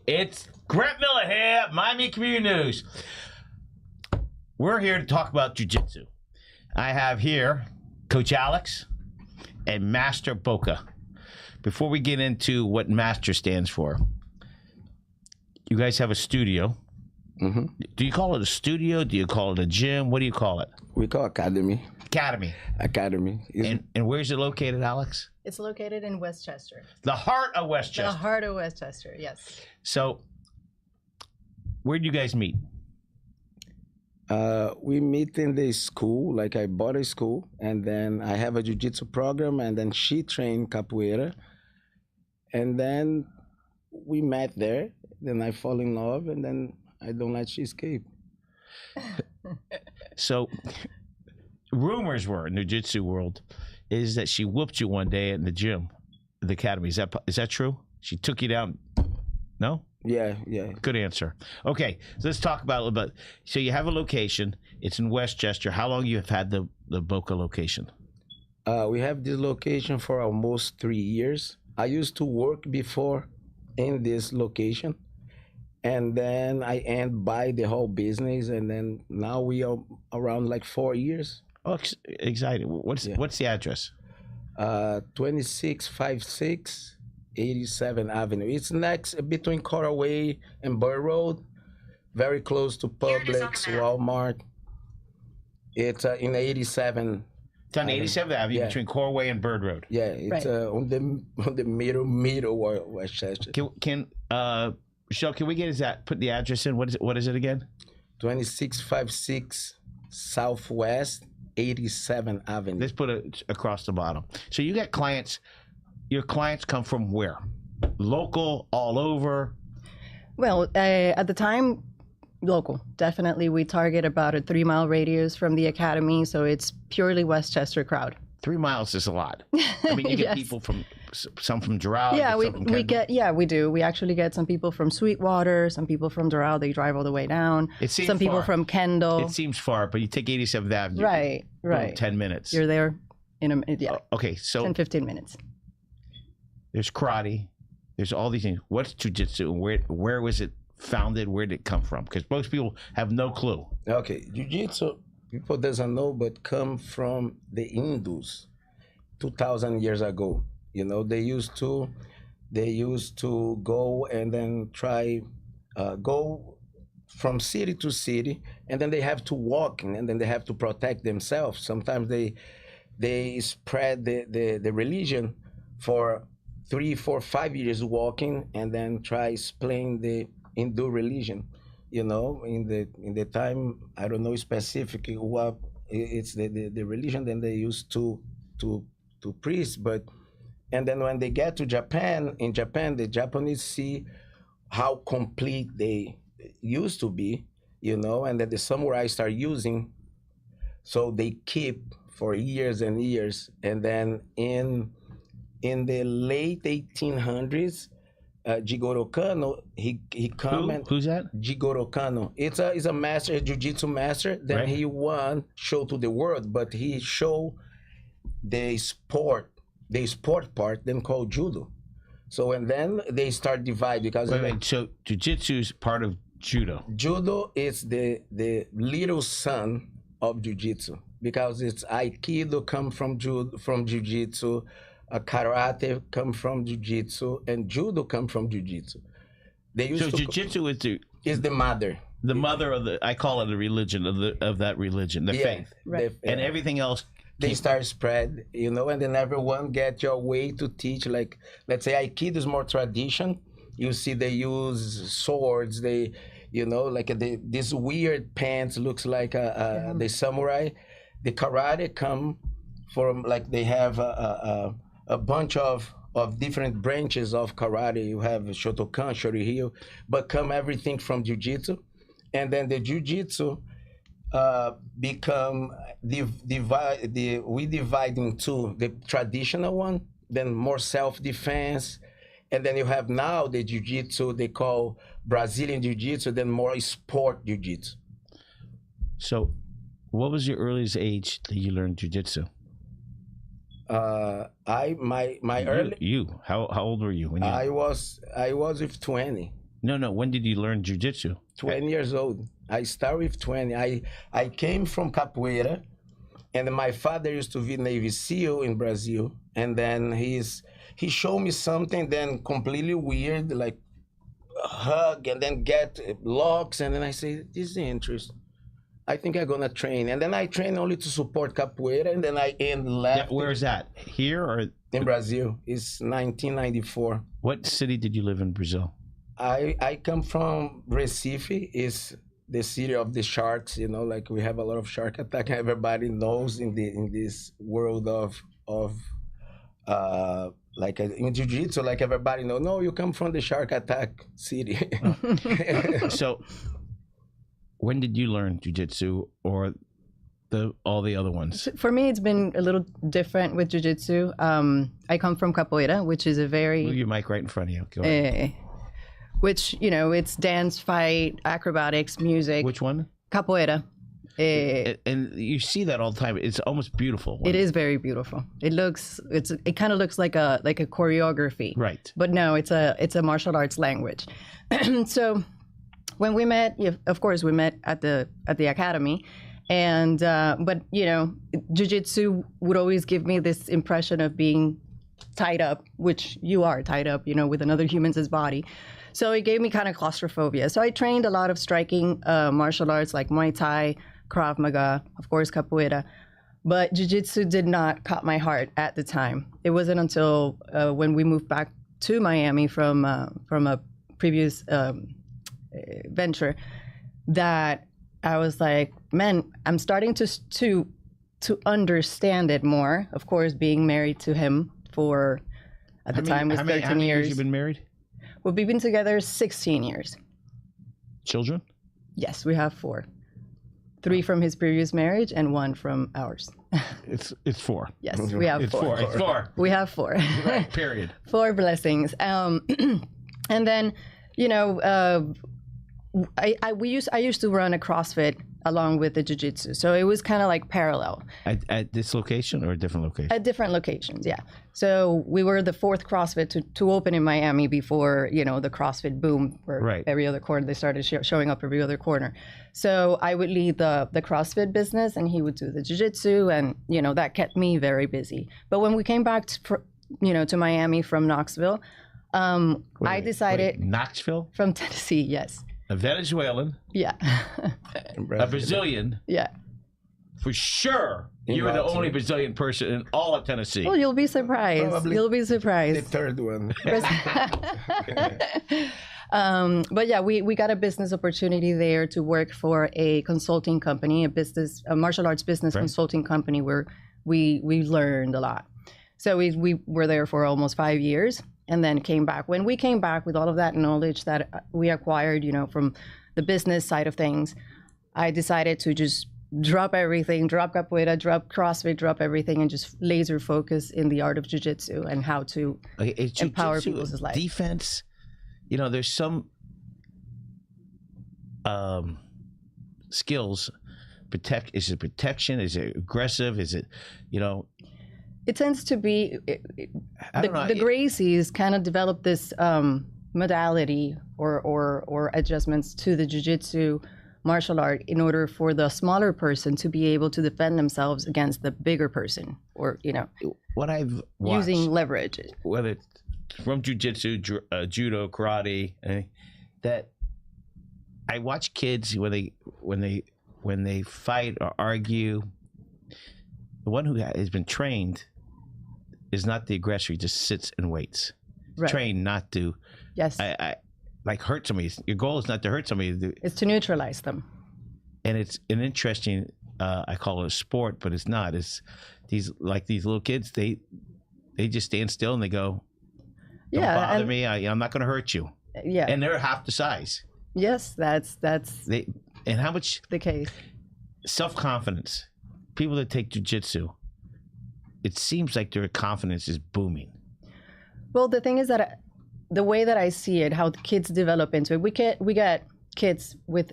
It's Grant Miller here, Miami Community News. We're here to talk about jiu-jitsu. I have here Coach Alex and Master Boca. Before we get into what Master stands for, you guys have a studio. Mm-hmm. Do you call it a studio? Do you call it a gym? What do you call it? We call academy. Academy. And where's it located, Alex? It's located in Westchester. The heart of Westchester. The heart of Westchester, yes. So, where do you guys meet? We meet in the school, like I bought a school, and then I have a jiu-jitsu program, and then she trained capoeira. And then we met there, then I fall in love, and then I don't let she escape. So, rumors were in the jiu-jitsu world is that she whooped you one day in the gym, the academy. Is that true? She took you down? No? Yeah. Good answer. Okay, so let's talk about it a little bit. So you have a location. It's in Westchester. How long you have had the Boca location? We have this location for almost 3 years. I used to work before in this location, and then I buy the whole business, and then now we are around like 4 years. Oh, exciting. What's the address? 2656 87th Avenue. It's next between Coraway and Burr Road, very close to Publix, Walmart. It's in 87. It's on 87th Avenue between Coraway and Bird Road. Yeah, it's on the middle of Westchester. Michelle, can we put the address in? What is it again? 2656 Southwest 87th Avenue. Let's put it across the bottom. So you got clients. Your clients come from where? Local, all over? Well, at the time, local. Definitely, we target about a 3-mile radius from the academy, so it's purely Westchester crowd. 3 miles is a lot. I mean, you get people from some from Doral. Yeah, we do. We actually get some people from Sweetwater, some people from Doral. They drive all the way down. Some people from Kendall. It seems far, but you take 87th Avenue. Right. 10 minutes. You're there in okay, so 10, 15 minutes. There's karate. There's all these things. What's jiu-jitsu? Where was it founded? Where did it come from? Because most people have no clue. Okay, jiu-jitsu, people doesn't know, but come from the Hindus 2,000 years ago. You know, they used to go and then go from city to city, and then they have to walk, and then they have to protect themselves. Sometimes they spread the religion for 3, 4, 5 years walking, and then try explain the Hindu religion. You know, in the time, I don't know specifically what it's the religion. Then they used to priest, and then when they get to Japan, in Japan, the Japanese see how complete they used to be, you know, and then the samurai start using, so they keep for years and years, and then in the late 1800s, Jigoro Kano, he come. Who's that? Jigoro Kano. It's a master, a jiu-jitsu master. Then he won show to the world, but he show the sport part, then called judo. So and then they start divide because so jiu-jitsu is part of judo. Judo is the little son of jiu-jitsu because it's aikido come from jiu-jitsu. Karate come from jiu-jitsu, and judo come from jiu-jitsu. So jiu-jitsu is the mother. The mother of I call it the religion of that religion, the faith. Right. And everything else. They start spread, you know, and then everyone get your way to teach. Like, let's say aikido is more tradition. You see they use swords. They, you know, like this weird pants looks like the samurai. The karate come from, like, they have a bunch of different branches of karate. You have Shotokan, Shorihyo, but come everything from jiu-jitsu. And then the jiu-jitsu become, we divide into the traditional one, then more self-defense. And then you have now the jiu-jitsu, they call Brazilian jiu-jitsu, then more sport jiu-jitsu. So what was your earliest age that you learned jiu-jitsu? My early. How old were you when you? I was with 20. No. When did you learn jiu-jitsu? 20 years old. I started with 20. I came from Capoeira, and my father used to be Navy SEAL in Brazil. And then he showed me something then completely weird, like a hug and then get locks. And then I say, this is interesting. I think I'm gonna train. And then I train only to support Capoeira, and then I left. Where is that? Here or? In Brazil. It's 1994. What city did you live in Brazil? I come from Recife. Is the city of the sharks, you know, like we have a lot of shark attack. Everybody knows in this world of like in jiu-jitsu, like everybody know, no, you come from the shark attack city. So when did you learn jiu-jitsu or all the other ones? For me, it's been a little different with jiu-jitsu. I come from capoeira, which is a very... Move your mic right in front of you. Go ahead. Which, you know, it's dance, fight, acrobatics, music. Which one? Capoeira. And you see that all the time. It's almost beautiful. It is very beautiful. It kind of looks like a choreography. Right. But no, it's a martial arts language. So when we met, of course, we met at the academy. And but you know, jiu-jitsu would always give me this impression of being tied up, which you are tied up, you know, with another human's body. So it gave me kind of claustrophobia. So I trained a lot of striking martial arts like Muay Thai, Krav Maga, of course, capoeira. But jiu-jitsu did not caught my heart at the time. It wasn't until when we moved back to Miami from a previous venture that I was like, man, I'm starting to understand it more. Of course, being married to him for, at the time, was 13 years. How many years you been married? Well, we've been together 16 years. Children? Yes, we have 4. 3 from his previous marriage and 1 from ours. It's 4. Yes, we have 4. It's 4. We have 4. Right, period. 4 blessings. And then, you know, I used to run a CrossFit along with the jiu-jitsu, so it was kind of like parallel. At this location or a different location? At different locations, yeah. So we were the 4th CrossFit to open in Miami before, you know, the CrossFit boom, where right. Every other corner they started showing up every other corner. So I would lead the CrossFit business, and he would do the jiu-jitsu, and you know that kept me very busy. But when we came back to Miami from Knoxville, I decided Knoxville from Tennessee, yes. A Venezuelan, yeah, a Brazilian, yeah, for sure. You're the only Brazilian person in all of Tennessee. Well, you'll be surprised. Probably you'll be surprised. The third one. But yeah, we got a business opportunity there to work for a consulting company, a martial arts business consulting company where we learned a lot. So we were there for almost 5 years. And then came back. When we came back with all of that knowledge that we acquired, you know, from the business side of things, I decided to just drop everything, drop capoeira, drop CrossFit, drop everything, and just laser focus in the art of jiu-jitsu and how to empower people's lives. Defense, you know, there's some skills. Is it protection? Is it aggressive? Is it, you know? It tends to be, the Gracies kind of developed this modality or adjustments to the jiu-jitsu martial art in order for the smaller person to be able to defend themselves against the bigger person, or, you know, what I've watched, using leverage. Whether it's from jiu-jitsu, judo, karate, that I watch kids when they fight or argue, the one who has been trained is not the aggressor. He just sits and waits. Right. Trained not to. Yes. I like hurt somebody. Your goal is not to hurt somebody. It's to neutralize them. And it's an interesting. I call it a sport, but it's not. It's these little kids. They just stand still and they go, "Don't bother me. I'm not going to hurt you." Yeah. And they're half the size. Yes, that's. And how much the case? Self-confidence. People that take jiu-jitsu, it seems like their confidence is booming. Well, the thing is that the way that I see it, how the kids develop into it, we get kids with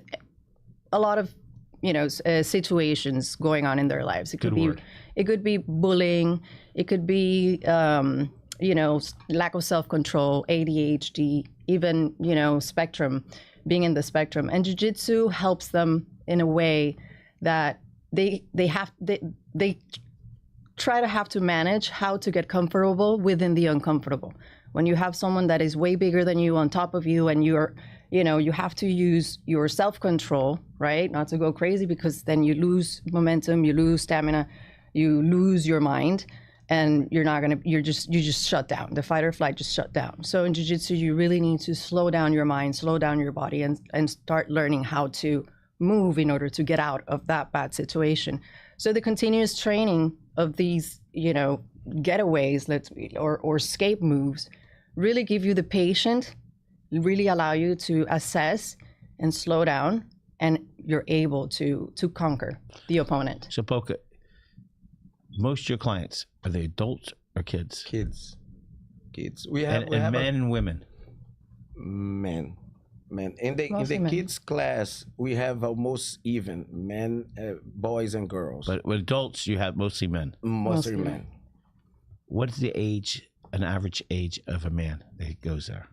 a lot of, you know, situations going on in their lives. It could be bullying. It could be, you know, lack of self-control, ADHD, even, you know, spectrum, being in the spectrum. And jiu-jitsu helps them in a way that they try to have to manage how to get comfortable within the uncomfortable. When you have someone that is way bigger than you on top of you, and you're, you know, you have to use your self-control, right? Not to go crazy, because then you lose momentum, you lose stamina, you lose your mind, and you just shut down. The fight or flight just shut down. So in jiu-jitsu, you really need to slow down your mind, slow down your body, and start learning how to move in order to get out of that bad situation. So the continuous training of these, you know, getaways, or escape moves, really give you the patience, really allow you to assess and slow down, and you're able to conquer the opponent. So Boca, most of your clients, are they adults or kids? Kids. We And have men and women. men. In the Men. kids class, we have almost even men, boys and girls. But with adults, you have mostly men. Mostly men. What is the age, an average age of a man that goes there?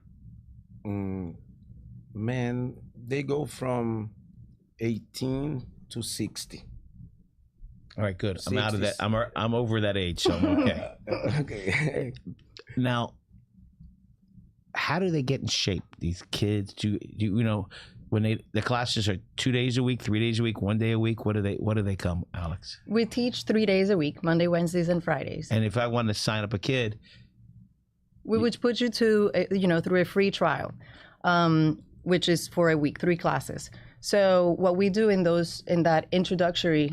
Men, they go from 18 to 60. All right, good. I'm out of that. 60s. I'm over that age, so I'm okay. Okay. Now, how do they get in shape? These kids, do you know, when the classes are 2 days a week, 3 days a week, 1 day a week? What do they come, Alex? We teach 3 days a week, Monday, Wednesdays, and Fridays. And if I want to sign up a kid, We would put you to, you know, through a free trial, which is for a week, 3 classes. So what we do in those introductory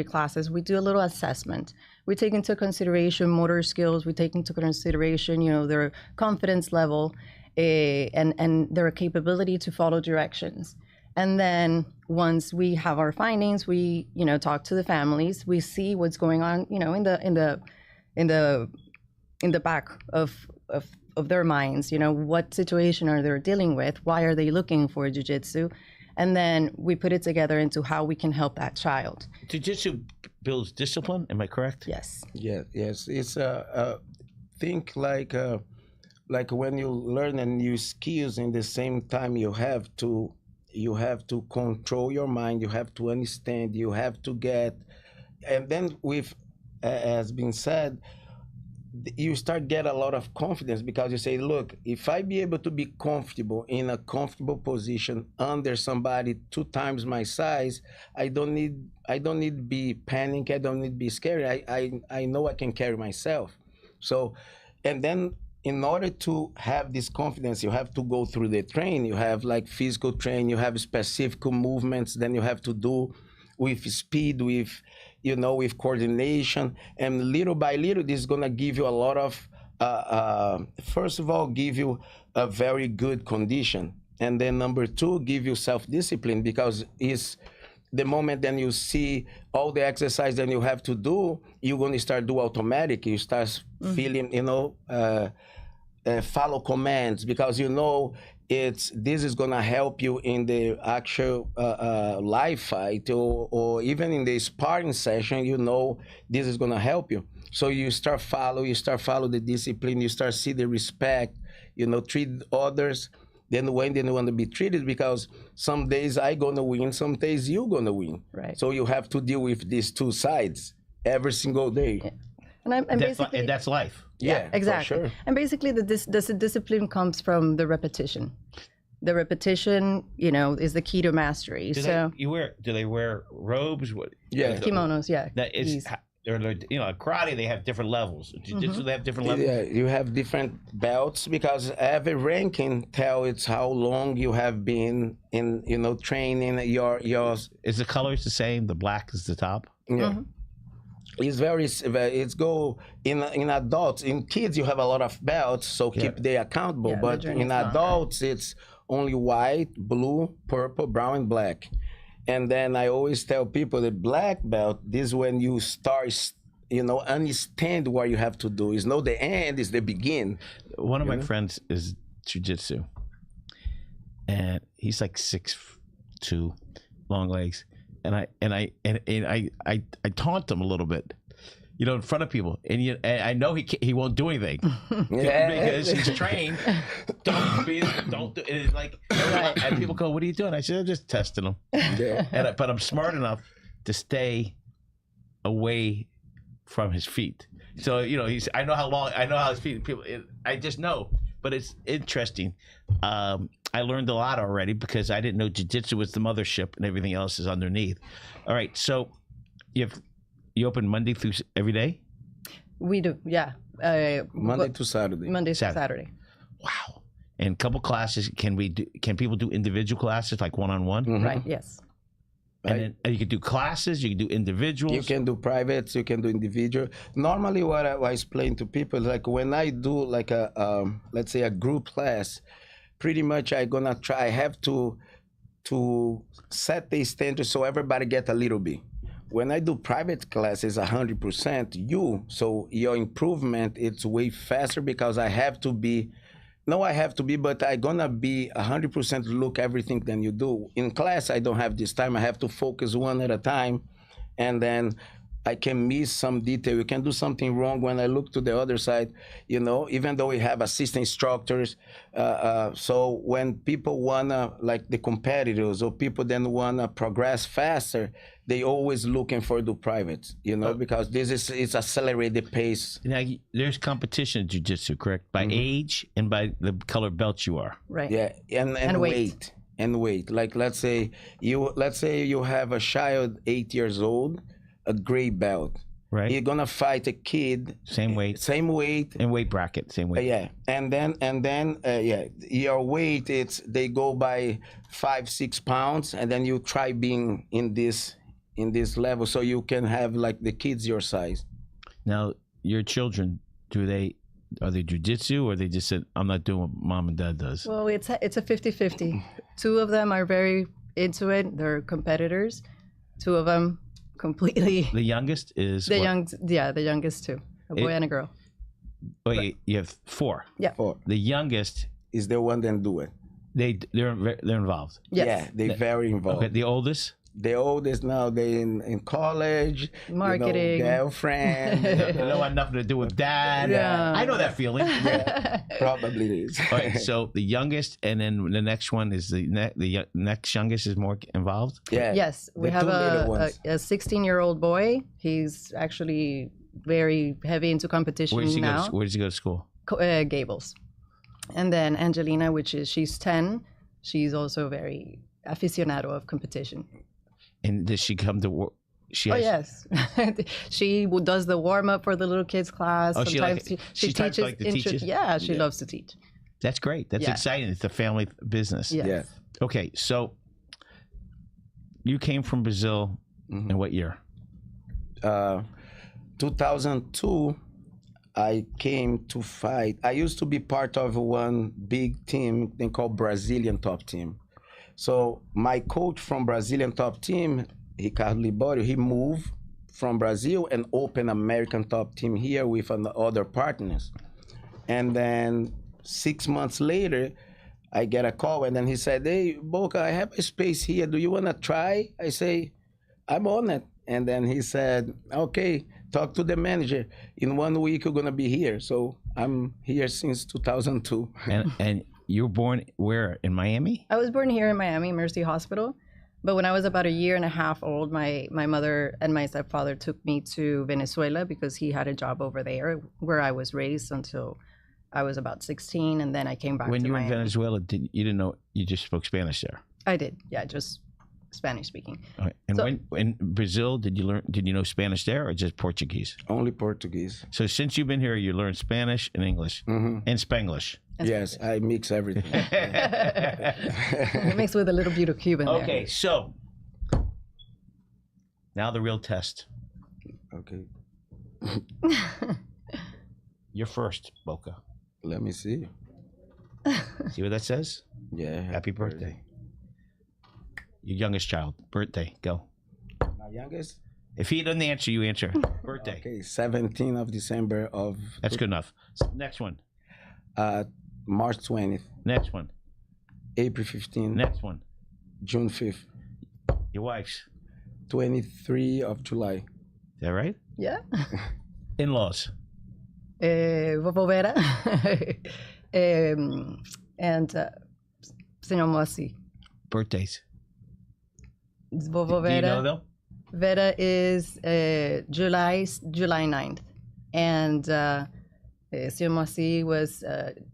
classes, we do a little assessment. We take into consideration motor skills. We take into consideration, you know, their confidence level, and their capability to follow directions. And then once we have our findings, we, you know, talk to the families. We see what's going on, you know, in the back of their minds. You know, what situation are they dealing with? Why are they looking for jiu-jitsu? And then we put it together into how we can help that child. jiu-jitsu builds discipline. Am I correct? Yes. Yes. It's think like when you learn a new skills, in the same time you have to control your mind. You have to understand. You have to get, and then with, as been said, you start get a lot of confidence, because you say, look, if I be able to be comfortable in a comfortable position under somebody 2 times my size, I don't need to be panic. I don't need to be scared. I know I can carry myself. So, and then in order to have this confidence, you have to go through the training. You have like physical training, you have specific movements, then you have to do with speed, with, you know, with coordination. And little by little, this is gonna give you a lot of, first of all, give you a very good condition. And then number 2, give you self-discipline, because it's the moment then you see all the exercise that you have to do, you're gonna start do automatic. You start feeling, you know, follow commands, because you know this is gonna help you in the actual live fight, or even in the sparring session. You know this is gonna help you. So you start follow the discipline. You start see the respect. You know, treat others. Then when they want to be treated, because some days I gonna win, some days you gonna win. Right. So you have to deal with these 2 sides every single day. Yeah. And that's life. Yeah, exactly. For sure. And basically, the discipline comes from the repetition. The repetition, you know, is the key to mastery. Do they wear robes? What? Yeah. Kimonos, yeah. That is, you know, karate, they have different levels. Jiu-jitsu, they have different levels. Yeah, you have different belts, because every ranking tells it's how long you have been in, you know, training. Yours. Is the colors the same? The black is the top? Yeah. It's go in adults. In kids, you have a lot of belts, so keep they accountable. Yeah, but in adults, it's only white, blue, purple, brown, and black. And then I always tell people the black belt, this is when you start, you know, understand what you have to do. It's not the end, it's the begin. One of my friends is jiu-jitsu, and he's like long legs. And I taunt him a little bit, in front of people, and I know he won't do anything Yeah. because he's trained. Don't do. It's like, and people go, "What are you doing?" I said, "I'm just testing him." Yeah. But I'm smart enough to stay away from his feet. So I know how his feet. People, I just know. But it's interesting. I learned a lot already because I didn't know jiu-jitsu was the mothership and everything else is underneath. All right, so you open Monday through every day? We do, yeah. Monday to Saturday. Monday to Saturday. Wow. And a couple classes. Can people do individual classes like one-on-one? Mhm. Right, yes. And then you can do classes, you can do individuals. You can do privates, you can do individual. Normally, what I explain to people, like when I do like let's say a group class, pretty much I have to set the standard so everybody get a little bit. When I do private classes, 100%, so your improvement, it's way faster because I have to be, but I'm gonna be 100% look everything than you do. In class, I don't have this time. I have to focus one at a time, and then I can miss some detail. You can do something wrong when I look to the other side, even though we have assistant instructors. So when people wanna, like the competitors or people then wanna progress faster, they always looking for the privates, because it's accelerate the pace. Now, there's competition in jiu-jitsu, correct? By age and by the color belt you are. Right. Yeah, and weight. And weight. Like let's say you have a child 8 years old, a gray belt. Right. You're gonna fight a kid. Same weight. And weight bracket, same weight. Yeah, and then your weight, they go by 5-6 pounds, and then you try being in this level so you can have like the kids your size. Now, your children, are they jiu-jitsu or they just said, I'm not doing what mom and dad does? Well, it's a 50-50. Two of them are very into it. They're competitors. Two of them completely. The youngest is the youngest too. A boy and a girl. Oh, you have 4. Yeah. 4. The youngest is the one that do it. They're involved. Yes. Yeah, they're very involved. Okay, the oldest? The oldest now, they in college, marketing, girlfriend. They don't want nothing to do with dad. Yeah. I know that feeling. Yeah, probably is. All right, so the youngest, and then the next one is the next youngest is more involved. Yeah. Yes, we have a 16-year-old boy. He's actually very heavy into competition now. Where does he go to school? Gables. And then Angelina, she's 10. She's also very aficionado of competition. And does she come to work? Yes. She does the warm-up for the little kids class. Oh, sometimes she teaches. Like to teach it? Yeah, she loves to teach. That's great. That's exciting. It's a family business. Yes. Yeah. Okay, so you came from Brazil in what year? 2002, I came to fight. I used to be part of one big team they call Brazilian Top Team. So my coach from Brazilian Top Team, Ricardo Libório, he moved from Brazil and opened American Top Team here with other partners. And then 6 months later, I get a call, and then he said, "Hey, Boca, I have a space here. Do you want to try?" I say, "I'm on it." And then he said, "Okay, talk to the manager. In 1 week, you're going to be here." So I'm here since 2002. And you were born where? In Miami? I was born here in Miami, Mercy Hospital. But when I was about a year and a half old, my mother and my stepfather took me to Venezuela because he had a job over there where I was raised until I was about 16. And then I came back to Miami. When you were in Venezuela, you didn't know, you just spoke Spanish there? I did. Yeah, just Spanish speaking. All right. And when in Brazil, did you know Spanish there or just Portuguese? Only Portuguese. So since you've been here, you learned Spanish and English and Spanglish. Yes, I mix everything. It mixed with a little bit of Cuban there. Okay, so now the real test. Okay. You're first, Boca. Let me see. See what that says? Yeah. Happy birthday. Your youngest child. Birthday. Go. My youngest? If he doesn't answer, you answer. Birthday. Okay, 17th of December of... That's good enough. Next one. March 20th. Next one. April 15th. Next one. June 5th. Your wife's. 23 of July. Is that right? Yeah. In-laws. Vovó Vera and Senhor Moacir. Birthdays. Vovó Do you know Vera. them? Vera is July 9th. And Senhor Moacir was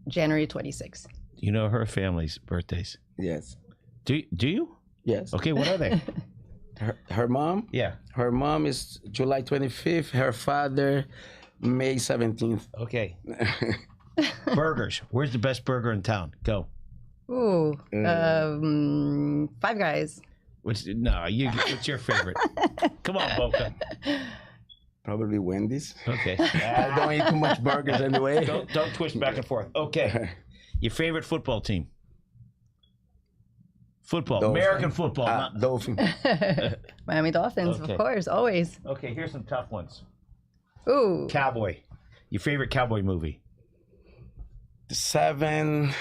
January 26th. You know her family's birthdays. Yes. Do you? Yes. Okay, what are they? Her mom? Yeah. Her mom is July 25th. Her father, May 17th. Okay. Burgers. Where's the best burger in town? Go. Ooh, Five Guys. What's your favorite? Come on, Boca. Probably Wendy's. Okay. I don't eat too much burgers anyway. Don't twist back and forth. Okay. Your favorite football team? Football. Dolphin. American football. not- Dolphin. Miami Dolphins, Okay. of course, always. Okay, here's some tough ones. Ooh, Cowboy. Your favorite cowboy movie? Seven.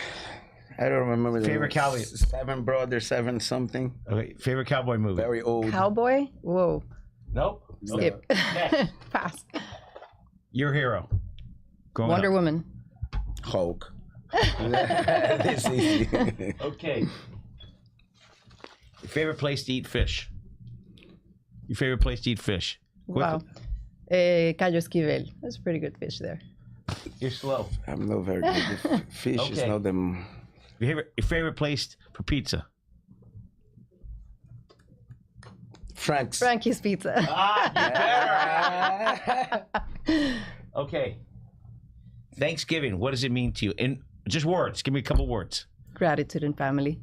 I don't remember the Favorite cowboy? Seven Brothers, seven something. Okay, favorite cowboy movie? Very old. Cowboy? Whoa. Nope. Skip. Next. Pass. Your hero. Growing Wonder up. Woman. Hulk. This is easy. Okay. Your favorite place to eat fish? Your favorite place to eat fish? Wow. Cayo Esquivel. That's a pretty good fish there. You're slow. I'm not very good with fish. Is Okay. not them. Your favorite place for pizza? Frank's. Frankie's Pizza. Okay. Thanksgiving, what does it mean to you? In just words. Give me a couple words. Gratitude and family.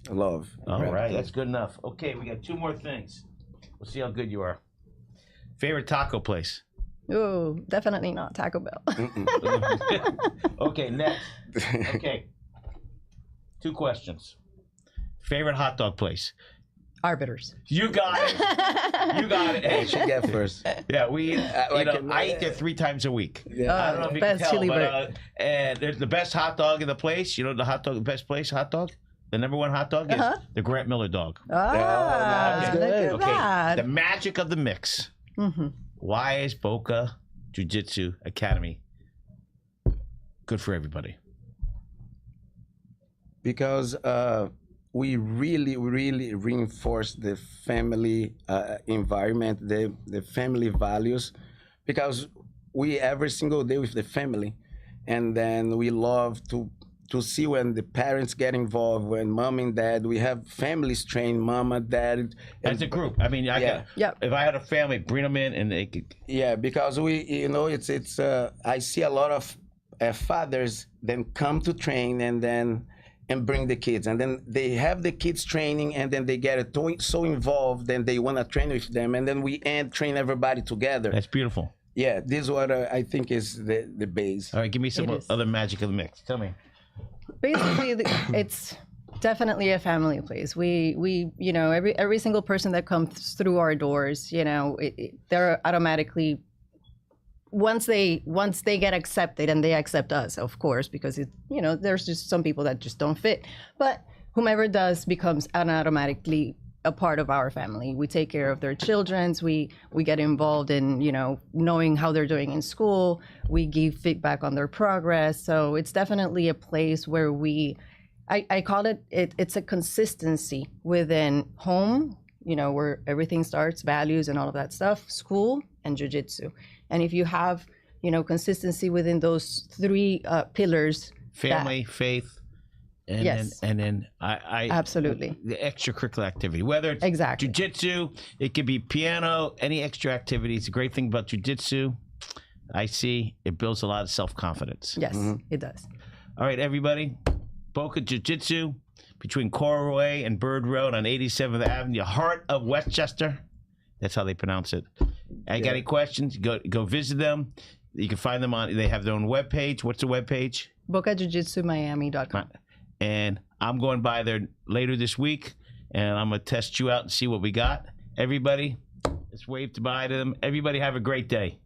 Love. All right, that's good enough. Okay, we got two more things. We'll see how good you are. Favorite taco place? Ooh, definitely not Taco Bell. Okay, next. Okay. Two questions. Favorite hot dog place? Arbiters. You got it. You got it. Hey, she get first. Yeah, we eat, like I eat there 3 times a week. Yeah. I don't know if you best can tell, chili but and there's the best hot dog in the place. You know the best place hot dog? The number one hot dog is the Grant Miller dog. Ah, that's good. look at that. The magic of the mix. Mm-hmm. Why is Boca Jiu-Jitsu Academy good for everybody? Because we really reinforce the family environment, the family values, because we every single day with the family, and then we love to see when the parents get involved, when mom and dad, we have families train mama, dad. As a group. I mean, Yep. if I had a family, bring them in and they could. Yeah, because it's I see a lot of fathers then come to train and bring the kids, and then they have the kids training, and then they get so involved, and they want to train with them, and then we train everybody together. That's beautiful. Yeah, this is what I think is the base. All right, give me some It is. other magic of the mix. Tell me. Basically, it's definitely a family place. We every single person that comes through our doors, they're automatically once they get accepted, and they accept us, of course, because there's just some people that just don't fit, but whomever does becomes automatically a part of our family. We take care of their children. We get involved in knowing how they're doing in school. We give feedback on their progress. So it's definitely a place where I call it's a consistency within home, where everything starts, values and all of that stuff, school and jiu-jitsu. And if you have consistency within those 3 pillars, Family, faith, and Yes. then I absolutely. the extracurricular activity, whether it's Exactly. jiu-jitsu, it could be piano, any extra activities. The great thing about jiu-jitsu, I see, it builds a lot of self-confidence. Yes, it does. All right, everybody. Boca Jiu-Jitsu between Coral Way and Bird Road on 87th Avenue, heart of Westchester. That's how they pronounce it. I got any questions? Go visit them. You can find them they have their own webpage. What's the webpage? BocaJiu-JitsuMiami.com. And I'm going by there later this week, and I'm going to test you out and see what we got. Everybody, let's wave goodbye to them. Everybody have a great day.